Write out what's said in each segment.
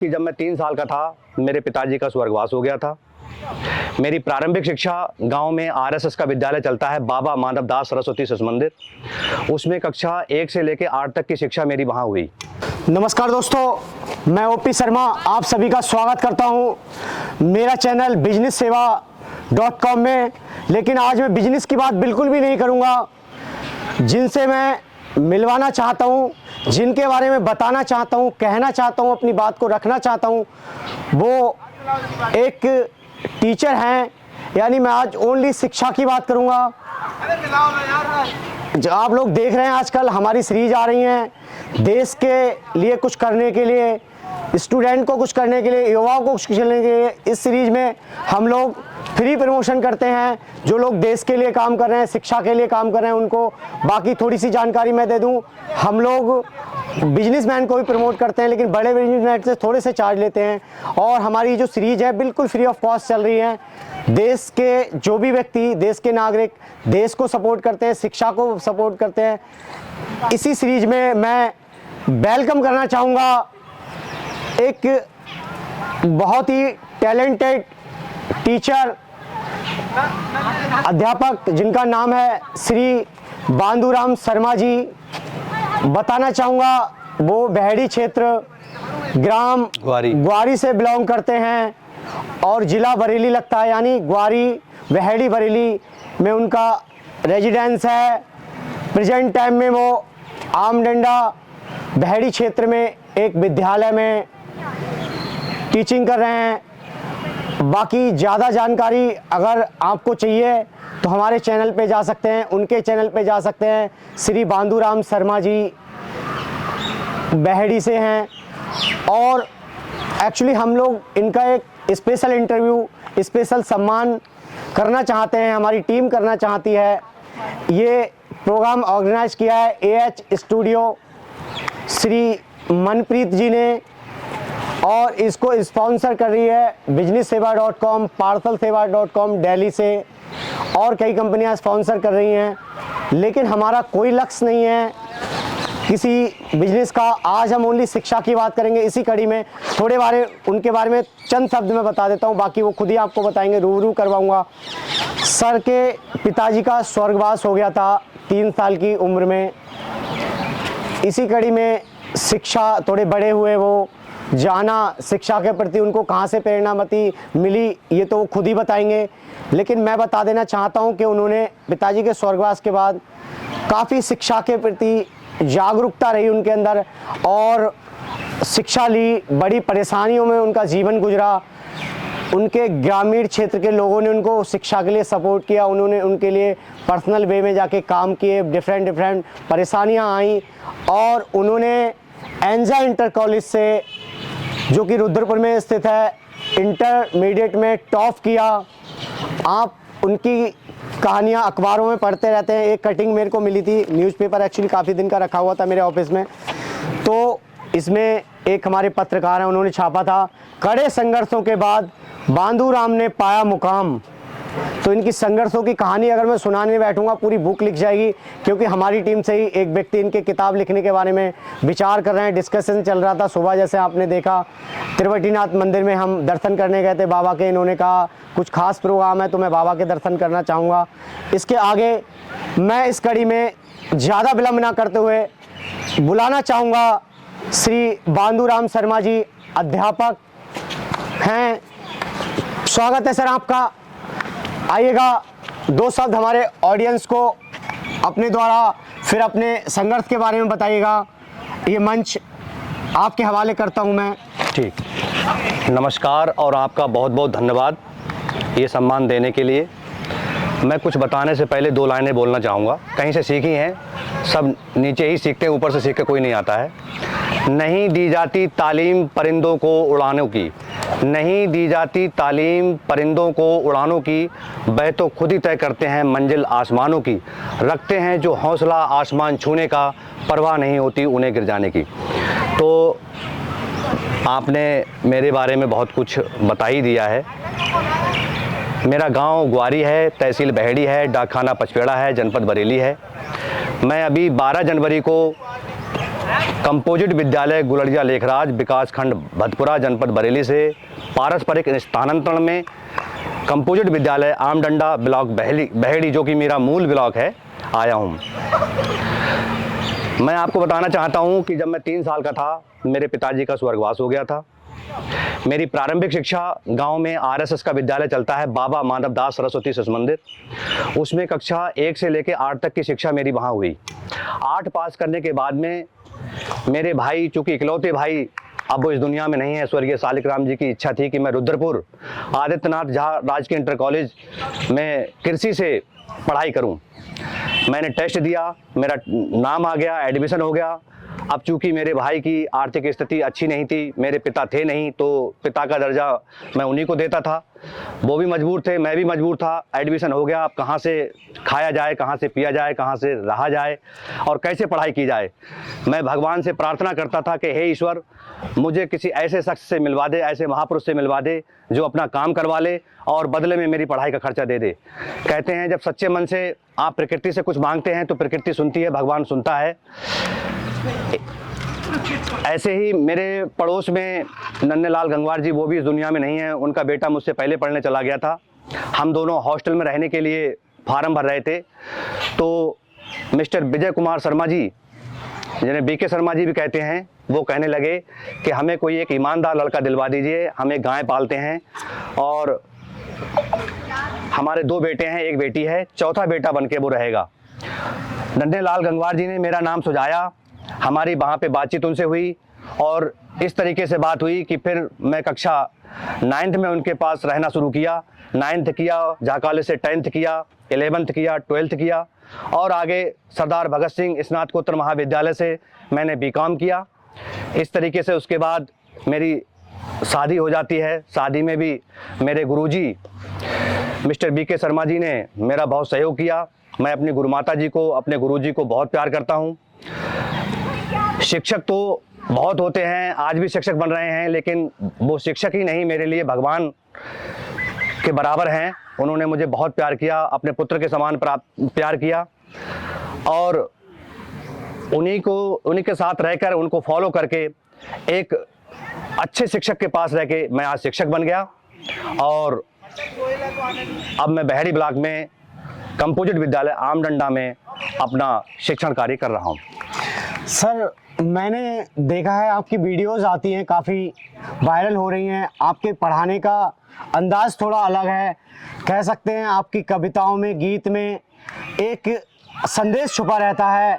कि जब मैं 3 साल का था, मेरे पिताजी का स्वर्गवास हो गया था। मेरी प्रारंभिक शिक्षा गांव में आरएसएस का विद्यालय चलता है, बाबा माधवदास सरस्वती शिशु मंदिर। उसमें कक्षा 1 से लेकर 8 तक की शिक्षा मेरी वहां हुई। नमस्कार दोस्तों, मैं ओपी शर्मा आप सभी का स्वागत करता हूं मेरा चैनल businesseva.com में। लेकिन आज मैं बिजनेस की बात बिल्कुल भी नहीं करूंगा। जिनसे मैं मिलवाना चाहता हूं, जिनके बारे में बताना चाहता हूं, कहना चाहता हूं, अपनी बात को रखना चाहता हूं, वो एक टीचर हैं। यानी मैं आज ओनली शिक्षा की बात करूंगा। आप लोग देख रहे हैं आजकल हमारी सीरीज आ रही हैं देश के लिए कुछ करने के लिए, स्टूडेंट को कुछ करने के लिए, युवाओं को कुछ करने के लिए। इस सीरीज में हम लोग फ्री प्रमोशन करते हैं। जो लोग देश के लिए काम कर रहे हैं, शिक्षा के लिए काम कर रहे हैं, उनको बाकी थोड़ी सी जानकारी मैं दे दूं। हम लोग बिजनेसमैन को भी प्रमोट करते हैं, लेकिन बड़े बिजनेसमैन से थोड़े से चार्ज लेते हैं। और हमारी जो सीरीज है बिल्कुल फ्री ऑफ कॉस्ट चल रही है। देश के जो भी व्यक्ति, देश के नागरिक देश को सपोर्ट करते हैं, शिक्षा को सपोर्ट करते हैं। इसी सीरीज में मैं वेलकम करना चाहूँगा एक बहुत ही टैलेंटेड टीचर, अध्यापक, जिनका नाम है श्री बांदूराम शर्मा जी। बताना चाहूँगा वो बहेड़ी क्षेत्र, ग्राम ग्वारी से बिलोंग करते हैं और ज़िला बरेली लगता है। यानी ग्वारी बहेड़ी बरेली में उनका रेजिडेंस है। प्रेजेंट टाइम में वो आमडंडा बहेड़ी क्षेत्र में एक विद्यालय में टीचिंग कर रहे हैं। बाकी ज़्यादा जानकारी अगर आपको चाहिए तो हमारे चैनल पे जा सकते हैं, उनके चैनल पे जा सकते हैं। श्री बांदूराम शर्मा जी बहेड़ी से हैं और एक्चुअली हम लोग इनका एक स्पेशल इंटरव्यू, स्पेशल सम्मान करना चाहते हैं, हमारी टीम करना चाहती है। ये प्रोग्राम ऑर्गेनाइज किया है AH स्टूडियो श्री मनप्रीत जी ने, और इसको स्पॉन्सर कर रही है businesseva.com, parcelseva.com दिल्ली से, और कई कंपनियां स्पॉन्सर कर रही हैं। लेकिन हमारा कोई लक्ष्य नहीं है किसी बिजनेस का। आज हम ओनली शिक्षा की बात करेंगे। इसी कड़ी में उनके बारे में चंद शब्द में बता देता हूं, बाकी वो खुद ही आपको बताएंगे, रूबरू करवाऊंगा। सर के पिताजी का स्वर्गवास हो गया था 3 साल की उम्र में। इसी कड़ी में शिक्षा थोड़े बड़े हुए, वो जाना शिक्षा के प्रति उनको कहाँ से प्रेरणा मिली ये तो वो खुद ही बताएंगे। लेकिन मैं बता देना चाहता हूँ कि उन्होंने पिताजी के स्वर्गवास के बाद काफ़ी शिक्षा के प्रति जागरूकता रही उनके अंदर और शिक्षा ली। बड़ी परेशानियों में उनका जीवन गुजरा। उनके ग्रामीण क्षेत्र के लोगों ने उनको शिक्षा के लिए सपोर्ट किया। उन्होंने उनके लिए पर्सनल वे में जाके काम किए। डिफरेंट परेशानियाँ आई और उन्होंने एंजा इंटर कॉलेज से, जो कि रुद्रपुर में स्थित है, इंटरमीडिएट में टॉप किया। आप उनकी कहानियाँ अखबारों में पढ़ते रहते हैं। एक कटिंग मेरे को मिली थी, न्यूज़पेपर एक्चुअली काफ़ी दिन का रखा हुआ था मेरे ऑफिस में, तो इसमें एक हमारे पत्रकार हैं, उन्होंने छापा था, कड़े संघर्षों के बाद बांदूराम ने पाया मुकाम। तो इनकी संघर्षों की कहानी अगर मैं सुनाने बैठूंगा पूरी बुक लिख जाएगी, क्योंकि हमारी टीम से ही एक व्यक्ति इनके किताब लिखने के बारे में विचार कर रहे हैं। डिस्कशन चल रहा था सुबह, जैसे आपने देखा तिरुपतिनाथ मंदिर में हम दर्शन करने गए थे बाबा के। इन्होंने कहा कुछ खास प्रोग्राम है तो मैं बाबा के दर्शन करना चाहूँगा। इसके आगे मैं इस कड़ी में ज़्यादा विलम्ब ना करते हुए बुलाना चाहूँगा श्री बांदूराम शर्मा जी, अध्यापक हैं। स्वागत है सर आपका। आइएगा, 2 शब्द हमारे ऑडियंस को अपने द्वारा, फिर अपने संघर्ष के बारे में बताइएगा। ये मंच आपके हवाले करता हूं मैं। ठीक, नमस्कार और आपका बहुत बहुत धन्यवाद ये सम्मान देने के लिए। मैं कुछ बताने से पहले 2 लाइनें बोलना चाहूँगा। कहीं से सीखी हैं, सब नीचे ही सीखते हैं, ऊपर से सीख के कोई नहीं आता है। नहीं दी जाती तालीम परिंदों को उड़ानों की, नहीं दी जाती तालीम परिंदों को उड़ानों की, वह तो खुद ही तय करते हैं मंजिल आसमानों की। रखते हैं जो हौसला आसमान छूने का, परवाह नहीं होती उन्हें गिर जाने की। तो आपने मेरे बारे में बहुत कुछ बता ही दिया है। मेरा गांव ग्वारी है, तहसील बहेड़ी है, डाकखाना पचपेड़ा है, जनपद बरेली है। मैं अभी 12 जनवरी को कंपोजिट विद्यालय गुलड़िया लेखराज विकास खंड भदपुरा जनपद बरेली से पारस्परिक स्थानांतरण में कंपोजिट विद्यालय आमडंडा ब्लॉक बहेड़ी जो कि मेरा मूल ब्लॉक है आया हूँ। मैं आपको बताना चाहता हूँ कि जब मैं 3 साल का था मेरे पिताजी का स्वर्गवास हो गया था। मेरी प्रारंभिक शिक्षा गांव में आरएसएस का विद्यालय चलता है, बाबा माधव दास सरस्वती शिशु मंदिर, उसमें कक्षा 1 से लेकर 8 तक की शिक्षा मेरी वहां हुई। 8 पास करने के बाद में मेरे भाई, चूंकि इकलौते भाई अब वो इस दुनिया में नहीं है, स्वर्गीय सालिक राम जी की इच्छा थी कि मैं रुद्रपुर आदित्यनाथ झा राजकीय इंटर कॉलेज में कृषि से पढ़ाई करूं। मैंने टेस्ट दिया, मेरा नाम आ गया, एडमिशन हो गया। अब चूंकि मेरे भाई की आर्थिक स्थिति अच्छी नहीं थी, मेरे पिता थे नहीं, तो पिता का दर्जा मैं उन्हीं को देता था। वो भी मजबूर थे, मैं भी मजबूर था। एडमिशन हो गया, अब कहाँ से खाया जाए, कहाँ से पिया जाए, कहाँ से रहा जाए और कैसे पढ़ाई की जाए। मैं भगवान से प्रार्थना करता था कि हे ईश्वर, मुझे किसी ऐसे शख्स से मिलवा दे, ऐसे महापुरुष से मिलवा दे जो अपना काम करवा ले और बदले में मेरी पढ़ाई का खर्चा दे दे। कहते हैं जब सच्चे मन से आप प्रकृति से कुछ मांगते हैं तो प्रकृति सुनती है, भगवान सुनता है। ऐसे ही मेरे पड़ोस में नन्हेलाल गंगवार जी, वो भी इस दुनिया में नहीं है, उनका बेटा मुझसे पहले पढ़ने चला गया था। हम दोनों हॉस्टल में रहने के लिए फार्म भर रहे थे, तो मिस्टर विजय कुमार शर्मा जी, जिन्हें बीके शर्मा जी भी कहते हैं, वो कहने लगे कि हमें कोई एक ईमानदार लड़का दिलवा दीजिए, हम एक गाय पालते हैं और हमारे 2 बेटे हैं, 1 बेटी है, चौथा बेटा बनके वो रहेगा। नन्हेलाल गंगवार जी ने मेरा नाम सुझाया, हमारी वहाँ पे बातचीत उनसे हुई और इस तरीके से बात हुई कि फिर मैं कक्षा 9th में उनके पास रहना शुरू किया। 9th किया, झा कॉलेज से 10th किया, 11th किया, 12th किया और आगे सरदार भगत सिंह स्नातकोत्तर महाविद्यालय से मैंने बीकॉम किया। इस तरीके से उसके बाद मेरी शादी हो जाती है। शादी में भी मेरे गुरुजी मिस्टर बीके शर्मा जी ने मेरा बहुत सहयोग किया। मैं अपनी गुरुमाता जी को, अपने गुरुजी को बहुत प्यार करता हूँ। शिक्षक तो बहुत होते हैं, आज भी शिक्षक बन रहे हैं, लेकिन वो शिक्षक ही नहीं, मेरे लिए भगवान के बराबर हैं। उन्होंने मुझे बहुत प्यार किया, अपने पुत्र के समान प्यार किया और उन्हीं के साथ रहकर, उनको फॉलो करके एक अच्छे शिक्षक के पास रह के मैं आज शिक्षक बन गया और अब मैं बहेड़ी ब्लॉक में कंपोजिट विद्यालय आमडंडा में अपना शिक्षण कार्य कर रहा हूँ। सर, मैंने देखा है आपकी वीडियोस आती हैं, काफ़ी वायरल हो रही हैं। आपके पढ़ाने का अंदाज थोड़ा अलग है, कह सकते हैं आपकी कविताओं में, गीत में एक संदेश छुपा रहता है।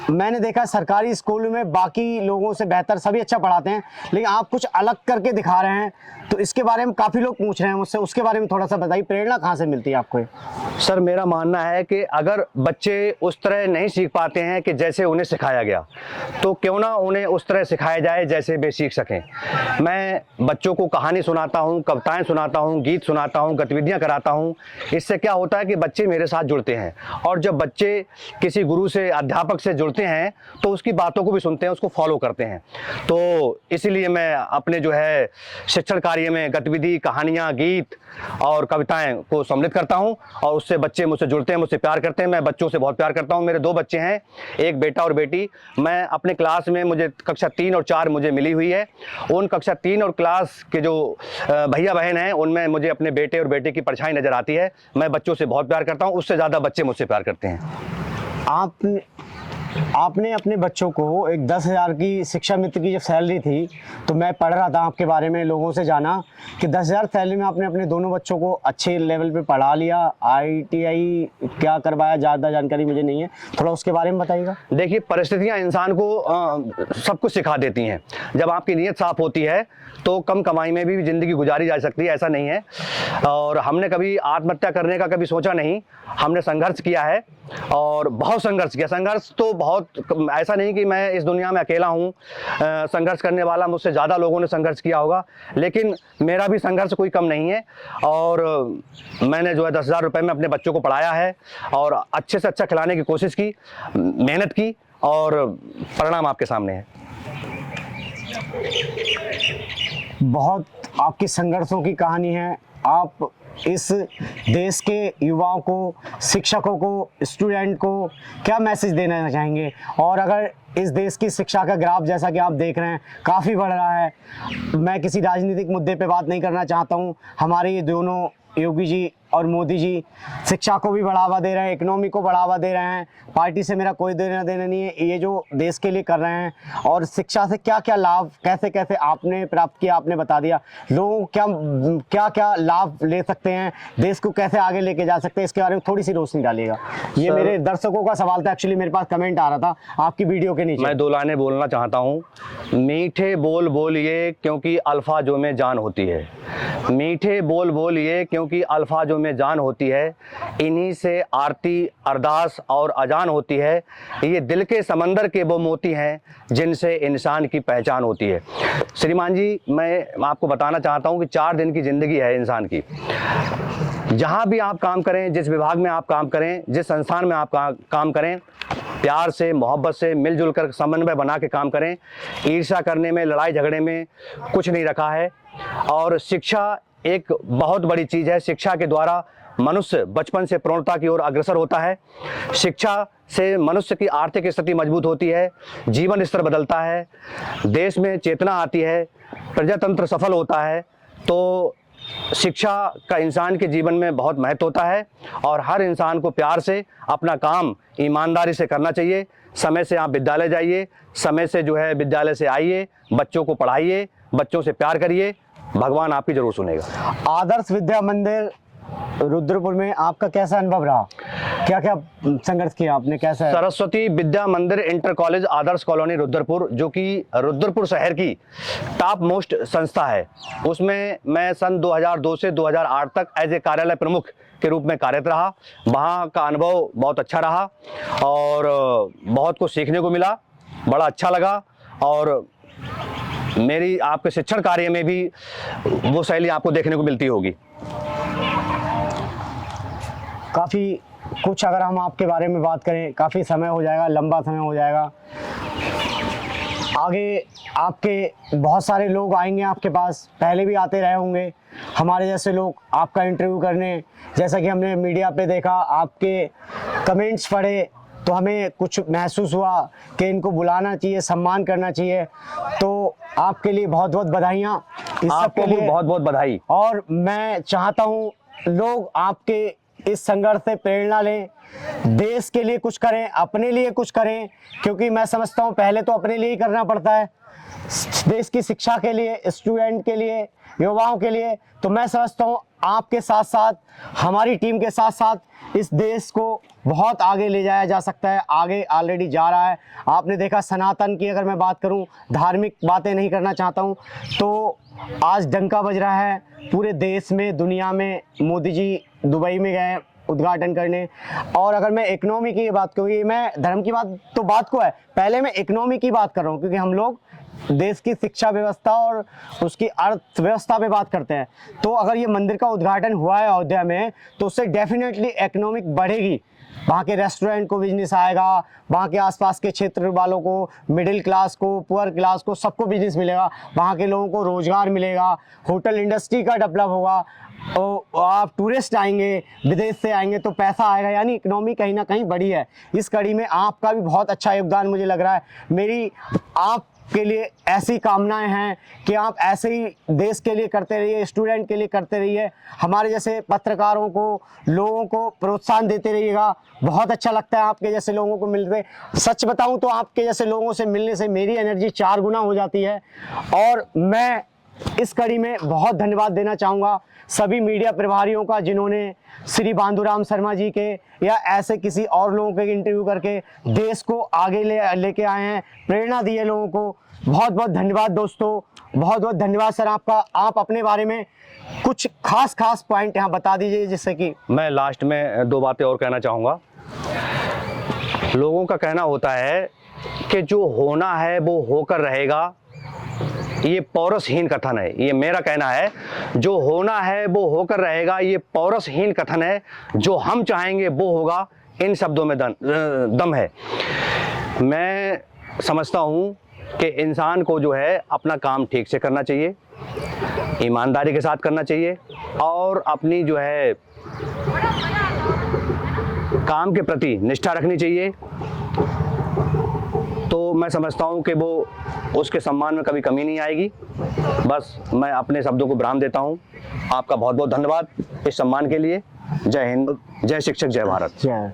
मैंने देखा सरकारी स्कूल में बाकी लोगों से बेहतर सभी अच्छा पढ़ाते हैं, लेकिन आप कुछ अलग करके दिखा रहे हैं, तो इसके बारे में काफ़ी लोग पूछ रहे हैं मुझसे, उसके बारे में थोड़ा सा बताइए, प्रेरणा कहाँ से मिलती है आपको? सर, मेरा मानना है कि अगर बच्चे उस तरह नहीं सीख पाते हैं कि जैसे उन्हें सिखाया गया, तो क्यों ना उन्हें उस तरह सिखाया जाए जैसे वे सीख सकें। मैं बच्चों को कहानी सुनाता हूँ, कविताएं सुनाता हूँ, गीत सुनाता हूँ, गतिविधियाँ कराता हूँ। इससे क्या होता है कि बच्चे मेरे साथ जुड़ते हैं और जब बच्चे किसी गुरु से, अध्यापक से जुड़ते हैं तो उसकी बातों को भी सुनते हैं, उसको फॉलो करते हैं। तो इसीलिए मैं अपने जो है शिक्षण कार्य में गतिविधि, कहानियाँ, गीत और कविताएं को सम्मिलित करता हूं और उससे बच्चे मुझसे जुड़ते हैं, मुझसे प्यार करते हैं। मैं बच्चों से बहुत प्यार करता हूं। मेरे 2 बच्चे हैं, एक बेटा और बेटी। मैं अपने क्लास में, मुझे कक्षा 3 और 4 मुझे मिली हुई है। उन कक्षा 3 और क्लास के जो भैया बहन हैं, उनमें मुझे अपने बेटे और बेटे की परछाई नजर आती है। मैं बच्चों से बहुत प्यार करता हूँ, उससे ज़्यादा बच्चे मुझसे प्यार करते हैं। आपने अपने बच्चों को एक 10,000 की शिक्षा मित्र की जब सैलरी थी, तो मैं पढ़ रहा था आपके बारे में, लोगों से जाना कि 10,000 सैलरी में आपने अपने दोनों बच्चों को अच्छे लेवल पे पढ़ा लिया। ITI क्या करवाया, ज़्यादा जानकारी मुझे नहीं है, थोड़ा उसके बारे में बताइएगा। देखिए, परिस्थितियां इंसान को सब कुछ सिखा देती हैं। जब आपकी नीयत साफ होती है तो कम कमाई में भी ज़िंदगी गुजारी जा सकती है, ऐसा नहीं है। और हमने कभी आत्महत्या करने का कभी सोचा नहीं, हमने संघर्ष किया है और बहुत संघर्ष किया। संघर्ष तो बहुत, ऐसा नहीं कि मैं इस दुनिया में अकेला हूँ, संघर्ष करने वाला मुझसे ज़्यादा लोगों ने संघर्ष किया होगा, लेकिन मेरा भी संघर्ष कोई कम नहीं है। और मैंने जो है 10,000 रुपये में अपने बच्चों को पढ़ाया है और अच्छे से अच्छा खिलाने की कोशिश की, मेहनत की और परिणाम आपके सामने है। बहुत आपकी संघर्षों की कहानी है। आप इस देश के युवाओं को, शिक्षकों को, स्टूडेंट को क्या मैसेज देना चाहेंगे? और अगर इस देश की शिक्षा का ग्राफ जैसा कि आप देख रहे हैं काफ़ी बढ़ रहा है, मैं किसी राजनीतिक मुद्दे पे बात नहीं करना चाहता हूँ। हमारे ये दोनों योगी जी और मोदी जी शिक्षा को भी बढ़ावा दे रहे हैं, इकोनॉमी को बढ़ावा दे रहे हैं। पार्टी से मेरा कोई देना देना नहीं है, ये जो देश के लिए कर रहे हैं। और शिक्षा से क्या क्या लाभ कैसे कैसे आपने प्राप्त किया, आपने बता दिया। लोग क्या क्या लाभ ले सकते हैं, देश को कैसे आगे लेके जा सकते हैं, इसके बारे में थोड़ी सी रोशनी डालिएगा। ये मेरे दर्शकों का सवाल था, एक्चुअली मेरे पास कमेंट आ रहा था आपकी वीडियो के नीचे। मैं 2 लाइनें बोलना चाहता हूँ। मीठे बोल बोलिए क्योंकि अल्फाजों में जान होती है। मीठे बोल बोलिए क्योंकि अल्फाजों में जान होती है। इन्हीं से आरती, अरदास और अजान होती है। ये दिल के समंदर के वो मोती हैं जिनसे इंसान की पहचान होती है। श्रीमान जी, मैं आपको बताना चाहता हूँ कि 4 दिन की ज़िंदगी है इंसान की। जहाँ भी आप काम करें, जिस विभाग में आप काम करें, जिस संस्थान में आप काम करें, प्यार से, मोहब्बत से, मिलजुल कर समन्वय बना के काम करें। ईर्ष्या करने में, लड़ाई झगड़े में कुछ नहीं रखा है। और शिक्षा एक बहुत बड़ी चीज़ है। शिक्षा के द्वारा मनुष्य बचपन से प्रौढ़ता की ओर अग्रसर होता है। शिक्षा से मनुष्य की आर्थिक स्थिति मजबूत होती है, जीवन स्तर बदलता है, देश में चेतना आती है, प्रजातंत्र सफल होता है। तो शिक्षा का इंसान के जीवन में बहुत महत्व होता है और हर इंसान को प्यार से अपना काम ईमानदारी से करना चाहिए। समय से आप विद्यालय जाइए, समय से जो है विद्यालय से आइए, बच्चों को पढ़ाइए, बच्चों से प्यार करिए, भगवान आपकी जरूर सुनेगा। आदर्श विद्या मंदिर रुद्रपुर में आपका कैसा अनुभव रहा? क्या क्या संघर्ष किया आपने? कैसा? सरस्वती विद्या मंदिर इंटर कॉलेज आदर्श कॉलोनी रुद्रपुर, जो कि रुद्रपुर शहर की टॉप मोस्ट संस्था है, उसमें मैं सन 2002 से 2008 तक एज ए कार्यालय प्रमुख के रूप में कार्यरत रहा। वहाँ का अनुभव बहुत अच्छा रहा और बहुत कुछ सीखने को मिला, बड़ा अच्छा लगा। और मेरी आपके शिक्षण कार्य में भी वो शैली आपको देखने को मिलती होगी। काफ़ी कुछ अगर हम आपके बारे में बात करें, काफ़ी समय हो जाएगा, लंबा समय हो जाएगा। आगे आपके बहुत सारे लोग आएंगे आपके पास, पहले भी आते रहे होंगे हमारे जैसे लोग आपका इंटरव्यू करने। जैसा कि हमने मीडिया पे देखा, आपके कमेंट्स पढ़े, तो हमें कुछ महसूस हुआ कि इनको बुलाना चाहिए, सम्मान करना चाहिए। तो आपके लिए बहुत बहुत बधाइयाँ, इस सब के लिए बहुत बहुत बधाई। और मैं चाहता हूँ लोग आपके इस संघर्ष से प्रेरणा लें, देश के लिए कुछ करें, अपने लिए कुछ करें, क्योंकि मैं समझता हूँ पहले तो अपने लिए ही करना पड़ता है, देश की शिक्षा के लिए, स्टूडेंट के लिए, युवाओं के लिए। तो मैं समझता हूँ आपके साथ साथ, हमारी टीम के साथ साथ इस देश को बहुत आगे ले जाया जा सकता है। आगे ऑलरेडी जा रहा है। आपने देखा सनातन की, अगर मैं बात करूं, धार्मिक बातें नहीं करना चाहता हूं, तो आज डंका बज रहा है पूरे देश में, दुनिया में। मोदी जी दुबई में गए उद्घाटन करने। और अगर मैं इकोनॉमी की बात करूँ, मैं धर्म की बात तो बात को है, पहले मैं इकोनॉमी की बात कर रहा हूँ, क्योंकि हम लोग देश की शिक्षा व्यवस्था और उसकी अर्थव्यवस्था पे बात करते हैं। तो अगर ये मंदिर का उद्घाटन हुआ है अयोध्या में, तो उससे डेफिनेटली इकोनॉमिक बढ़ेगी। वहाँ के रेस्टोरेंट को बिजनेस आएगा, वहाँ के आसपास के क्षेत्र वालों को, मिडिल क्लास को, पुअर क्लास को, सबको बिजनेस मिलेगा। वहाँ के लोगों को रोजगार मिलेगा, होटल इंडस्ट्री का डेवलप होगा। तो आप टूरिस्ट आएंगे, विदेश से आएंगे, तो पैसा आएगा, यानी इकोनॉमी कहीं ना कहीं बढ़ी है। इस कड़ी में आपका भी बहुत अच्छा योगदान मुझे लग रहा है। मेरी आपके लिए ऐसी कामनाएं हैं कि आप ऐसे ही देश के लिए करते रहिए, स्टूडेंट के लिए करते रहिए, हमारे जैसे पत्रकारों को, लोगों को प्रोत्साहन देते रहिएगा। बहुत अच्छा लगता है आपके जैसे लोगों को मिलते। सच बताऊं तो आपके जैसे लोगों से मिलने से मेरी एनर्जी 4 गुना हो जाती है। और मैं इस कड़ी में बहुत धन्यवाद देना चाहूँगा सभी मीडिया प्रभारियों का, जिन्होंने श्री बांधुराम शर्मा जी के या ऐसे किसी और लोगों के इंटरव्यू करके देश को आगे लेके आए हैं, प्रेरणा दी है लोगों को। बहुत बहुत धन्यवाद दोस्तों, बहुत बहुत धन्यवाद सर आपका। आप अपने बारे में कुछ खास पॉइंट यहाँ बता दीजिए, जिससे कि मैं लास्ट में 2 बातें और कहना चाहूँगा। लोगों का कहना होता है कि जो होना है वो होकर रहेगा, ये पौरसहीन कथन है। ये मेरा कहना है, जो होना है वो होकर रहेगा, ये पौरसहीन कथन है। जो हम चाहेंगे वो होगा, इन शब्दों में दम है। मैं समझता हूँ कि इंसान को जो है अपना काम ठीक से करना चाहिए, ईमानदारी के साथ करना चाहिए और अपनी जो है काम के प्रति निष्ठा रखनी चाहिए। तो मैं समझता हूँ कि वो उसके सम्मान में कभी कमी नहीं आएगी। बस मैं अपने शब्दों को विराम देता हूँ। आपका बहुत बहुत धन्यवाद इस सम्मान के लिए। जय हिंद, जय शिक्षक, जय भारत। जय।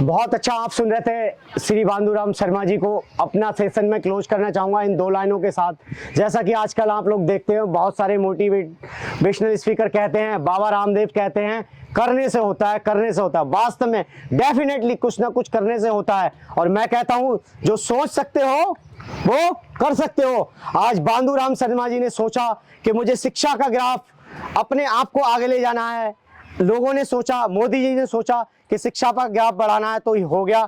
बहुत अच्छा आप सुन रहे थे श्री बांदूराम शर्मा जी को। अपना सेशन में क्लोज करना चाहूँगा इन 2 लाइनों के साथ। जैसा कि आजकल आप लोग देखते हो, बहुत सारे मोटिवेशनल स्पीकर कहते हैं, बाबा रामदेव कहते हैं, करने से होता है, करने से होता है। वास्तव में डेफिनेटली कुछ ना कुछ करने से होता है। और मैं कहता हूँ जो सोच सकते हो वो कर सकते हो। आज बांदूराम शर्मा जी ने सोचा कि मुझे शिक्षा का ग्राफ अपने आप को आगे ले जाना है। लोगों ने सोचा, मोदी जी ने सोचा कि शिक्षा का ग्राफ बढ़ाना है, तो ही हो गया।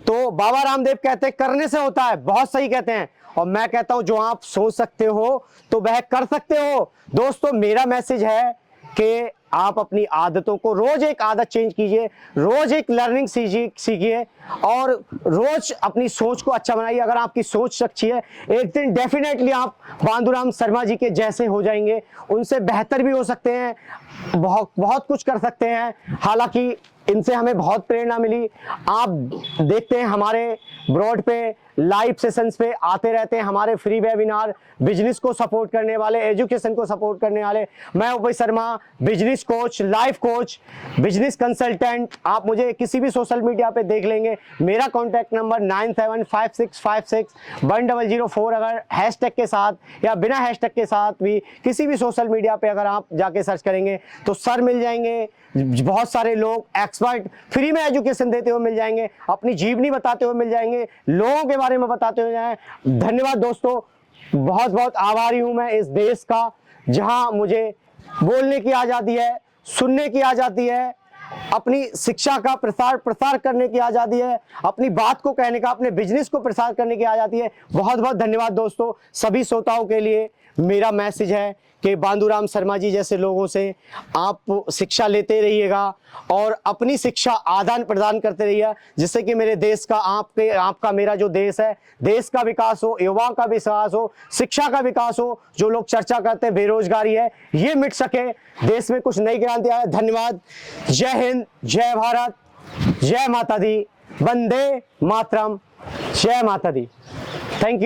तो बाबा रामदेव कहते हैं करने से होता है, बहुत सही कहते हैं। और मैं कहता हूं जो आप सोच सकते हो तो वह कर सकते हो। दोस्तों मेरा मैसेज है कि आप अपनी आदतों को, रोज एक आदत चेंज कीजिए, रोज एक लर्निंग सीखिए और रोज अपनी सोच को अच्छा बनाइए। अगर आपकी सोच अच्छी है, एक दिन डेफिनेटली आप बांदूराम शर्मा जी के जैसे हो जाएंगे, उनसे बेहतर भी हो सकते हैं, बहुत बहुत कुछ कर सकते हैं। हालांकि इनसे हमें बहुत प्रेरणा मिली। आप देखते हैं हमारे ब्रॉड पे लाइव सेशंस पे आते रहते हैं, हमारे फ्री वेबिनार, बिजनेस को सपोर्ट करने वाले, एजुकेशन को सपोर्ट करने वाले। मैं Upesh Sharma, business coach, life coach, business consultant. आप मुझे किसी भी सोशल मीडिया पे देख लेंगे। मेरा कॉन्टैक्ट नंबर 9756561004। अगर हैशटैग के साथ या बिना हैशटैग के साथ भी किसी भी सोशल मीडिया पे अगर आप जाके सर्च करेंगे तो सर मिल जाएंगे। बहुत सारे लोग एक्सपर्ट फ्री में एजुकेशन देते हुए मिल जाएंगे, अपनी जीवनी बताते हुए मिल जाएंगे, लोगों के बारे में बताते हुए जाएं। धन्यवाद दोस्तों, बहुत बहुत आभारी हूं मैं इस देश का, जहां मुझे बोलने की आज़ादी है, सुनने की आज़ादी है, अपनी शिक्षा का प्रसार करने की आज़ादी है, अपनी बात को कहने का, अपने बिजनेस को प्रसार करने की आज़ादी है। बहुत बहुत धन्यवाद दोस्तों। सभी श्रोताओं के लिए मेरा मैसेज है कि बांदूराम शर्मा जी जैसे लोगों से आप शिक्षा लेते रहिएगा और अपनी शिक्षा आदान प्रदान करते रहिए, जिससे कि मेरे देश का, आपका मेरा जो देश है, देश का विकास हो, युवाओं का विकास हो, शिक्षा का विकास हो। जो लोग चर्चा करते हैं बेरोजगारी है, ये मिट सके, देश में कुछ नई क्रांति आए। धन्यवाद। जय हिंद, जय भारत, जय माता दी, वंदे मातरम, जय माता दी। Thank you.